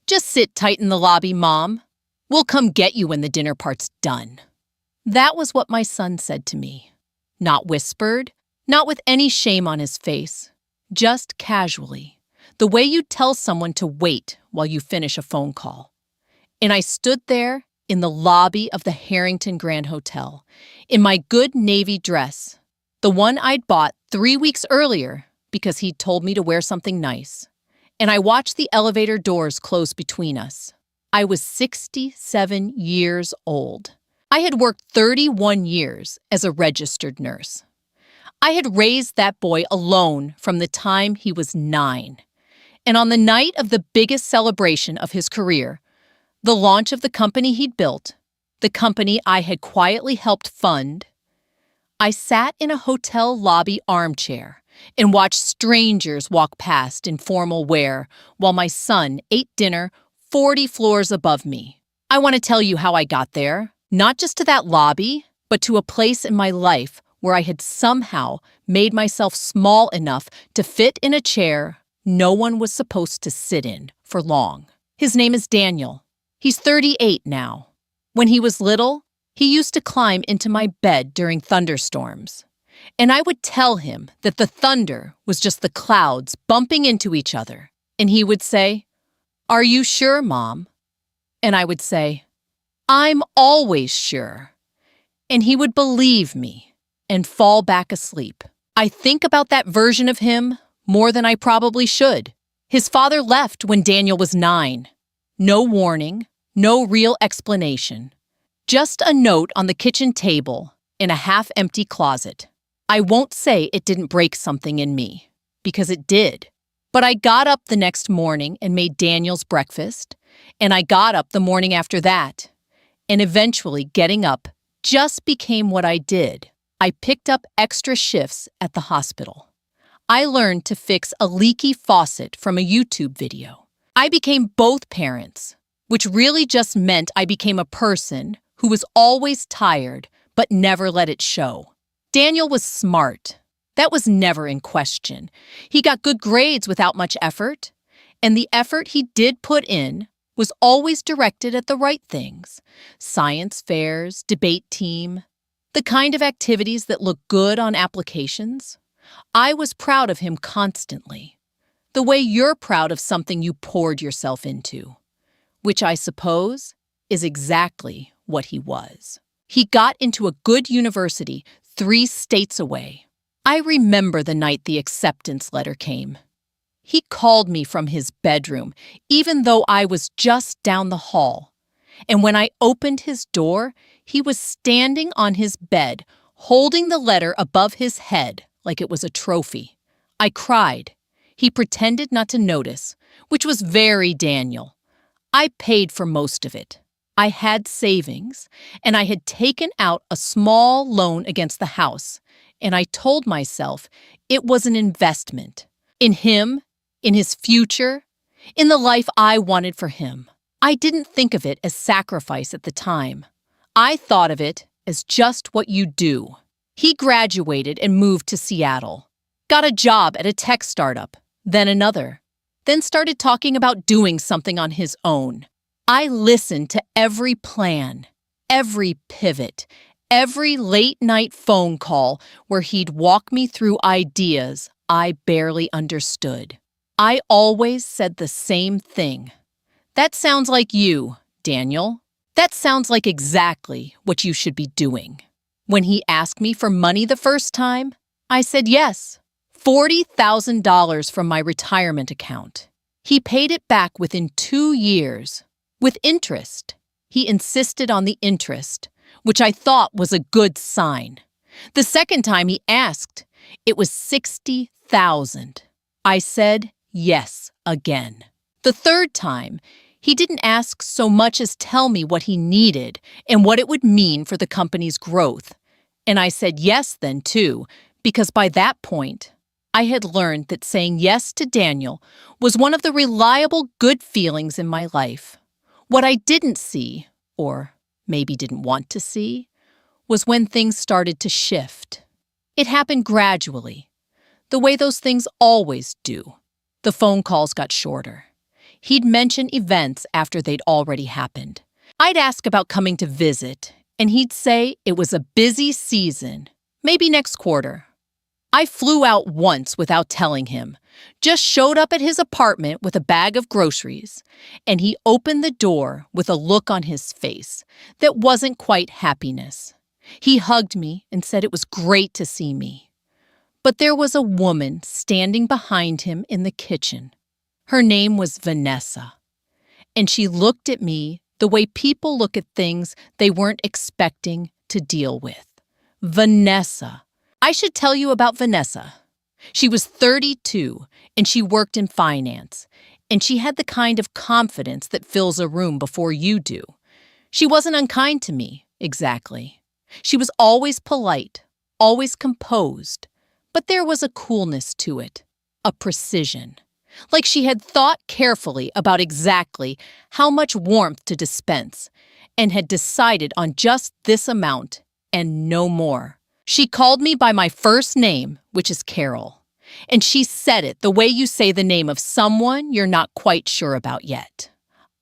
Just sit tight in the lobby, Mom. We'll come get you when the dinner part's done. That was what my son said to me. Not whispered, not with any shame on his face, just casually, the way you'd tell someone to wait while you finish a phone call. And I stood there in the lobby of the Harrington Grand Hotel, in my good navy dress, the one I'd bought 3 weeks earlier because he'd told me to wear something nice. And I watched the elevator doors close between us. I was 67 years old. I had worked 31 years as a registered nurse. I had raised that boy alone from the time he was 9. And on the night of the biggest celebration of his career, the launch of the company he'd built, the company I had quietly helped fund, I sat in a hotel lobby armchair and watched strangers walk past in formal wear while my son ate dinner 40 floors above me. I want to tell you how I got there, not just to that lobby, but to a place in my life where I had somehow made myself small enough to fit in a chair no one was supposed to sit in for long. His name is Daniel. He's 38 now. When he was little, he used to climb into my bed during thunderstorms. And I would tell him that the thunder was just the clouds bumping into each other. And he would say, "Are you sure, Mom?" And I would say, "I'm always sure." And he would believe me and fall back asleep. I think about that version of him more than I probably should. His father left when Daniel was 9. No warning, no real explanation. Just a note on the kitchen table in a half-empty closet. I won't say it didn't break something in me, because it did. But I got up the next morning and made Daniel's breakfast, and I got up the morning after that. And eventually getting up just became what I did. I picked up extra shifts at the hospital. I learned to fix a leaky faucet from a YouTube video. I became both parents, which really just meant I became a person who was always tired but never let it show. Daniel was smart. That was never in question. He got good grades without much effort, and the effort he did put in was always directed at the right things. Science fairs, debate team, the kind of activities that look good on applications. I was proud of him constantly, the way you're proud of something you poured yourself into, which I suppose is exactly what he was. He got into a good university 3 states away. I remember the night the acceptance letter came. He called me from his bedroom, even though I was just down the hall. And when I opened his door, he was standing on his bed, holding the letter above his head like it was a trophy. I cried. He pretended not to notice, which was very Daniel. I paid for most of it. I had savings, and I had taken out a small loan against the house, and I told myself it was an investment. In him, in his future, in the life I wanted for him. I didn't think of it as sacrifice at the time. I thought of it as just what you do. He graduated and moved to Seattle, got a job at a tech startup, then another, then started talking about doing something on his own. I listened to every plan, every pivot, every late-night phone call where he'd walk me through ideas I barely understood. I always said the same thing. That sounds like you, Daniel. That sounds like exactly what you should be doing. When he asked me for money the first time, I said yes. $40,000 from my retirement account. He paid it back within 2 years. With interest. He insisted on the interest, which I thought was a good sign. The second time he asked, it was $60,000. I said yes again. The third time, he didn't ask so much as tell me what he needed and what it would mean for the company's growth. And I said yes then too, because by that point, I had learned that saying yes to Daniel was one of the reliable good feelings in my life. What I didn't see, or maybe didn't want to see, was when things started to shift. It happened gradually, the way those things always do. The phone calls got shorter. He'd mention events after they'd already happened. I'd ask about coming to visit, and he'd say it was a busy season, maybe next quarter. I flew out once without telling him, just showed up at his apartment with a bag of groceries, and he opened the door with a look on his face that wasn't quite happiness. He hugged me and said it was great to see me. But there was a woman standing behind him in the kitchen. Her name was Vanessa, and she looked at me the way people look at things they weren't expecting to deal with. Vanessa. I should tell you about Vanessa. She was 32, and she worked in finance, and she had the kind of confidence that fills a room before you do. She wasn't unkind to me, exactly. She was always polite, always composed, but there was a coolness to it, a precision. Like she had thought carefully about exactly how much warmth to dispense, and had decided on just this amount and no more. She called me by my first name, which is Carol, and she said it the way you say the name of someone you're not quite sure about yet.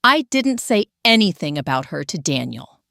I didn't say anything about her to Daniel.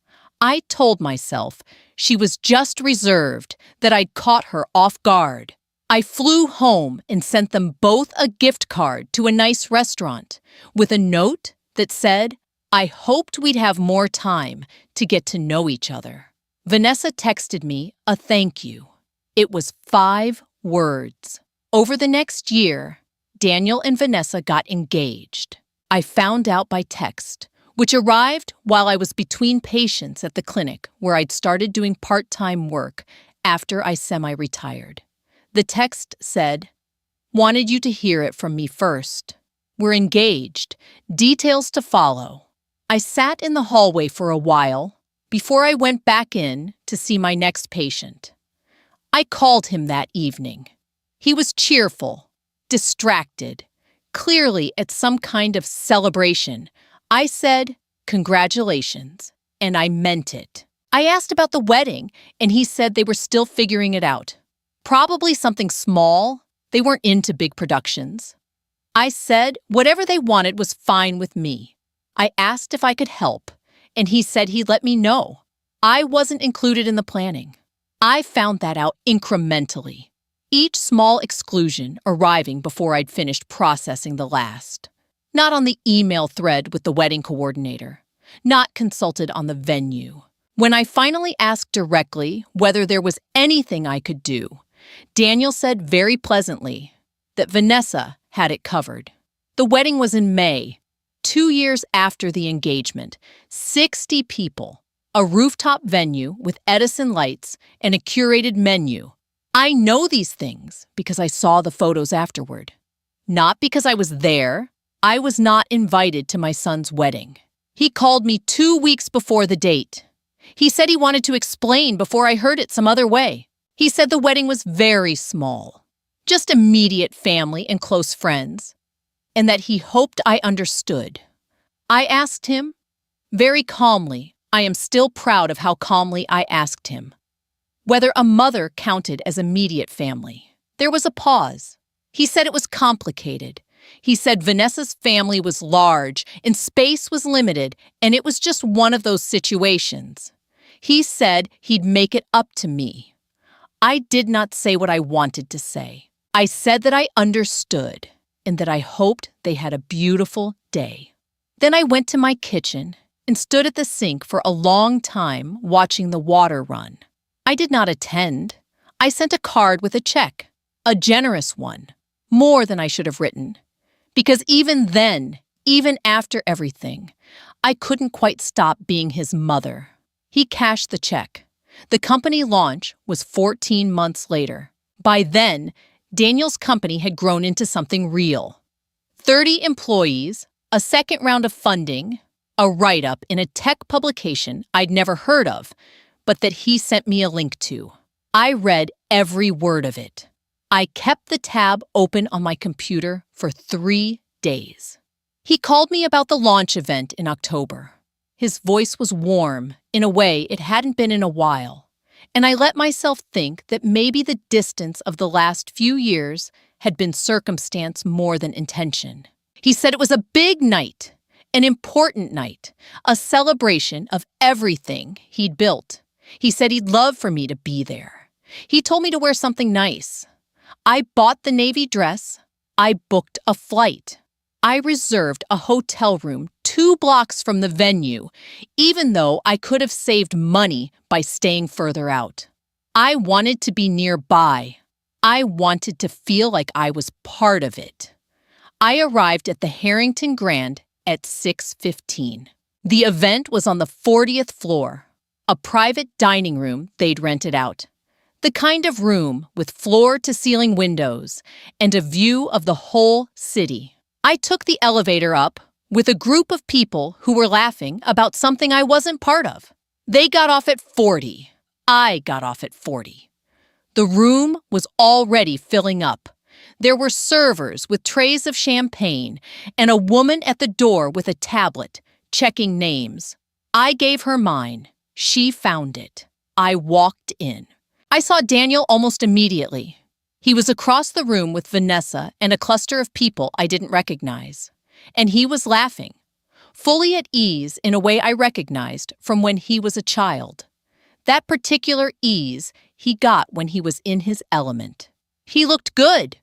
I told myself she was just reserved, that I'd caught her off guard. I flew home and sent them both a gift card to a nice restaurant with a note that said, I hoped we'd have more time to get to know each other. Vanessa texted me a thank you. It was 5 words. Over the next year, Daniel and Vanessa got engaged. I found out by text, which arrived while I was between patients at the clinic where I'd started doing part-time work after I semi-retired. The text said, wanted you to hear it from me first. We're engaged. Details to follow. I sat in the hallway for a while before I went back in to see my next patient. I called him that evening. He was cheerful, distracted, clearly at some kind of celebration. I said, congratulations, and I meant it. I asked about the wedding, and he said they were still figuring it out. Probably something small. They weren't into big productions. I said whatever they wanted was fine with me. I asked if I could help, and he said he'd let me know. I wasn't included in the planning. I found that out incrementally, each small exclusion arriving before I'd finished processing the last. Not on the email thread with the wedding coordinator, not consulted on the venue. When I finally asked directly whether there was anything I could do, Daniel said very pleasantly that Vanessa had it covered. The wedding was in May, 2 years after the engagement. 60 people, a rooftop venue with Edison lights and a curated menu. I know these things because I saw the photos afterward. Not because I was there. I was not invited to my son's wedding. He called me 2 weeks before the date. He said he wanted to explain before I heard it some other way. He said the wedding was very small, just immediate family and close friends, and that he hoped I understood. I asked him, very calmly, I am still proud of how calmly I asked him, whether a mother counted as immediate family. There was a pause. He said it was complicated. He said Vanessa's family was large and space was limited, and it was just one of those situations. He said he'd make it up to me. I did not say what I wanted to say. I said that I understood and that I hoped they had a beautiful day. Then I went to my kitchen and stood at the sink for a long time watching the water run. I did not attend. I sent a card with a check, a generous one, more than I should have written. Because even then, even after everything, I couldn't quite stop being his mother. He cashed the check. The company launch was 14 months later. By then, Daniel's company had grown into something real. 30 employees, a second round of funding, a write-up in a tech publication I'd never heard of, but that he sent me a link to. I read every word of it. I kept the tab open on my computer for 3 days. He called me about the launch event in October. His voice was warm in a way it hadn't been in a while, and I let myself think that maybe the distance of the last few years had been circumstance more than intention. He said it was a big night, an important night, a celebration of everything he'd built. He said he'd love for me to be there. He told me to wear something nice. I bought the navy dress. I booked a flight. I reserved a hotel room 2 blocks from the venue, even though I could have saved money by staying further out. I wanted to be nearby. I wanted to feel like I was part of it. I arrived at the Harrington Grand at 6:15. The event was on the 40th floor, a private dining room they'd rented out. The kind of room with floor-to-ceiling windows and a view of the whole city. I took the elevator up with a group of people who were laughing about something I wasn't part of. They got off at 40. I got off at 40. The room was already filling up. There were servers with trays of champagne and a woman at the door with a tablet, checking names. I gave her mine. She found it. I walked in. I saw Daniel almost immediately. He was across the room with Vanessa and a cluster of people I didn't recognize. And he was laughing, fully at ease in a way I recognized from when he was a child. That particular ease he got when he was in his element. He looked good.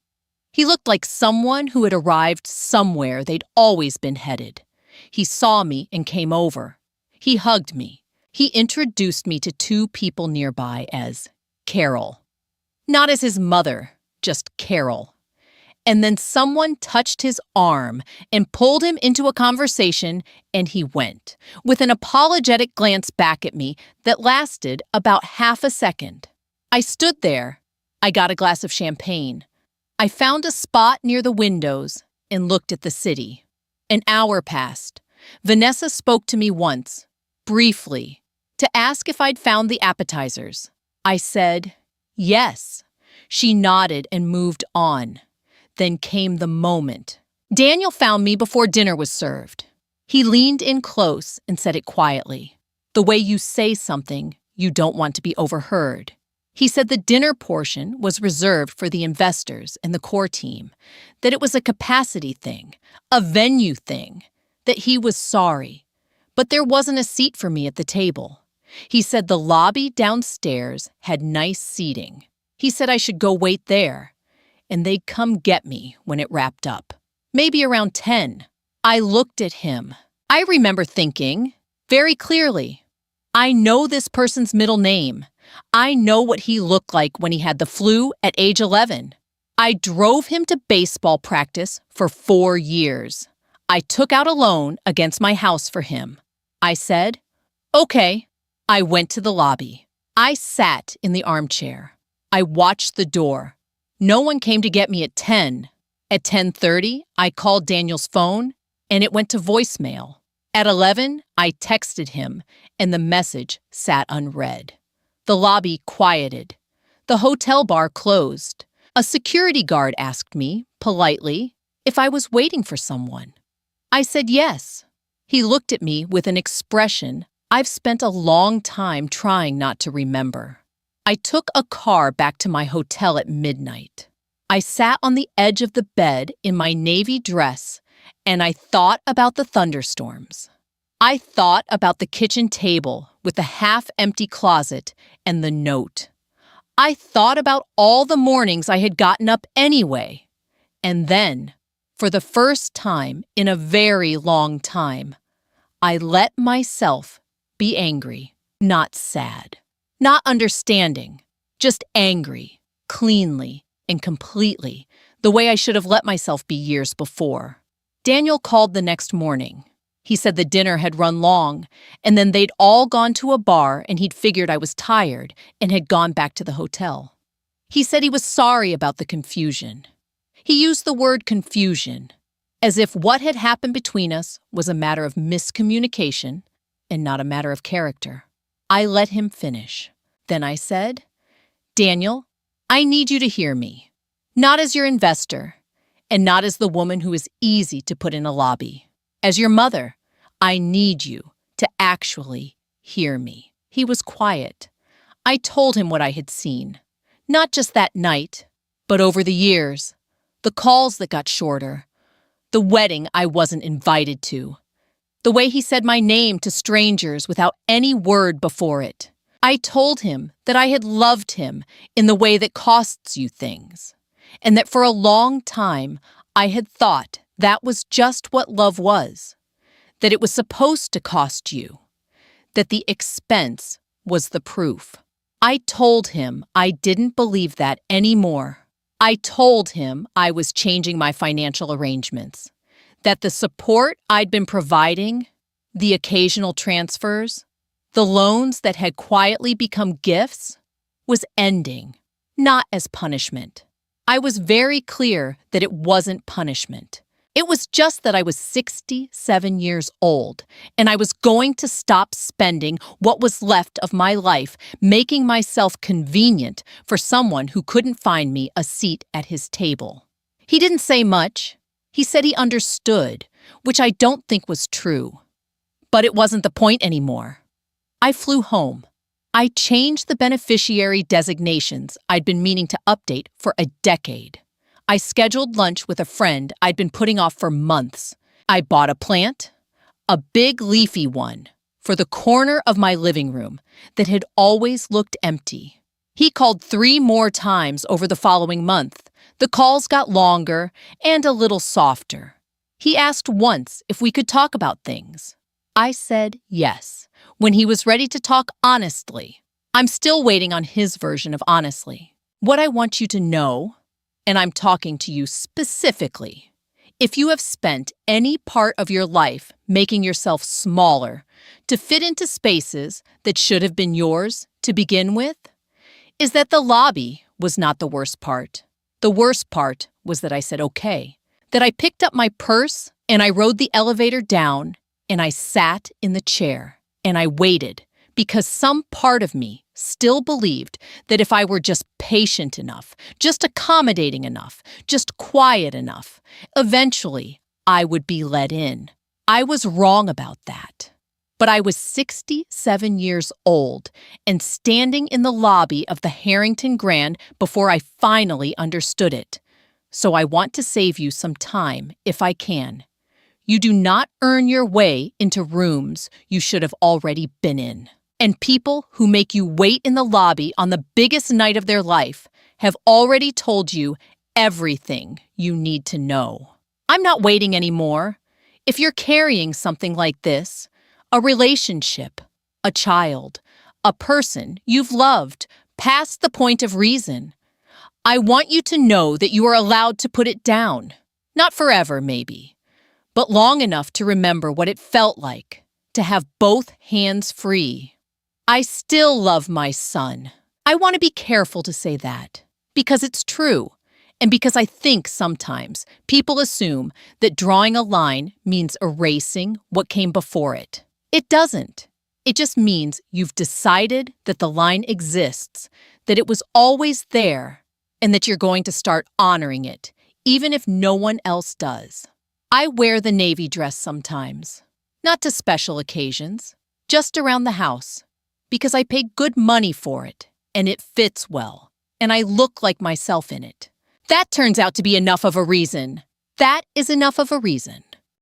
He looked like someone who had arrived somewhere they'd always been headed. He saw me and came over. He hugged me. He introduced me to 2 people nearby as Carol. Not as his mother, just Carol. And then someone touched his arm and pulled him into a conversation, and he went, with an apologetic glance back at me that lasted about half a second. I stood there. I got a glass of champagne. I found a spot near the windows and looked at the city. An hour passed. Vanessa spoke to me once, briefly, to ask if I'd found the appetizers. I said, yes. She nodded and moved on. Then came the moment. Daniel found me before dinner was served. He leaned in close and said it quietly, the way you say something you don't want to be overheard. He said the dinner portion was reserved for the investors and the core team, that it was a capacity thing, a venue thing, that he was sorry. But there wasn't a seat for me at the table. He said the lobby downstairs had nice seating. He said I should go wait there, and they'd come get me when it wrapped up. Maybe around 10. I looked at him. I remember thinking, very clearly, I know this person's middle name. I know what he looked like when he had the flu at age 11. I drove him to baseball practice for 4 years. I took out a loan against my house for him. I said, okay. I went to the lobby. I sat in the armchair. I watched the door. No one came to get me at 10. At 10:30, I called Daniel's phone, and it went to voicemail. At 11, I texted him, and the message sat unread. The lobby quieted. The hotel bar closed. A security guard asked me, politely, if I was waiting for someone. I said yes. He looked at me with an expression I've spent a long time trying not to remember. I took a car back to my hotel at midnight. I sat on the edge of the bed in my navy dress, and I thought about the thunderstorms. I thought about the kitchen table with the half-empty closet and the note. I thought about all the mornings I had gotten up anyway. And then, for the first time in a very long time, I let myself be angry, not sad, not understanding, just angry, cleanly and completely, the way I should have let myself be years before. Daniel called the next morning. He said the dinner had run long, and then they'd all gone to a bar and he'd figured I was tired and had gone back to the hotel. He said he was sorry about the confusion. He used the word confusion, as if what had happened between us was a matter of miscommunication and not a matter of character. I let him finish. Then I said, Daniel, I need you to hear me, not as your investor, and not as the woman who is easy to put in a lobby. As your mother, I need you to actually hear me. He was quiet. I told him what I had seen, not just that night, but over the years, the calls that got shorter, The wedding I wasn't invited to. The way he said my name to strangers without any word before it. I told him that I had loved him in the way that costs you things, and that for a long time I had thought that was just what love was, that it was supposed to cost you, that the expense was the proof. I told him I didn't believe that anymore. I told him I was changing my financial arrangements, that the support I'd been providing, the occasional transfers, the loans that had quietly become gifts, was ending, not as punishment. I was very clear that it wasn't punishment. It was just that I was 67 years old, and I was going to stop spending what was left of my life making myself convenient for someone who couldn't find me a seat at his table. He didn't say much. He said he understood, which I don't think was true. But it wasn't the point anymore. I flew home. I changed the beneficiary designations I'd been meaning to update for a decade. I scheduled lunch with a friend I'd been putting off for months. I bought a plant, a big leafy one, for the corner of my living room that had always looked empty. He called 3 more times over the following month. The calls got longer and a little softer. He asked once if we could talk about things. I said yes, when he was ready to talk honestly. I'm still waiting on his version of honestly. What I want you to know, and I'm talking to you specifically, if you have spent any part of your life making yourself smaller to fit into spaces that should have been yours to begin with, is that the lobby was not the worst part. The worst part was that I said okay, that I picked up my purse and I rode the elevator down and I sat in the chair and I waited because some part of me still believed that if I were just patient enough, just accommodating enough, just quiet enough, eventually I would be let in. I was wrong about that. But I was 67 years old and standing in the lobby of the Harrington Grand before I finally understood it. So I want to save you some time if I can. You do not earn your way into rooms you should have already been in. And people who make you wait in the lobby on the biggest night of their life have already told you everything you need to know. I'm not waiting anymore. If you're carrying something like this, a relationship, a child, a person you've loved past the point of reason, I want you to know that you are allowed to put it down. Not forever, maybe, but long enough to remember what it felt like to have both hands free. I still love my son. I want to be careful to say that, because it's true, and because I think sometimes people assume that drawing a line means erasing what came before it. It doesn't. It just means you've decided that the line exists, that it was always there, and that you're going to start honoring it, even if no one else does. I wear the navy dress sometimes, not to special occasions, just around the house, because I pay good money for it, and it fits well, and I look like myself in it. That turns out to be enough of a reason. That is enough of a reason.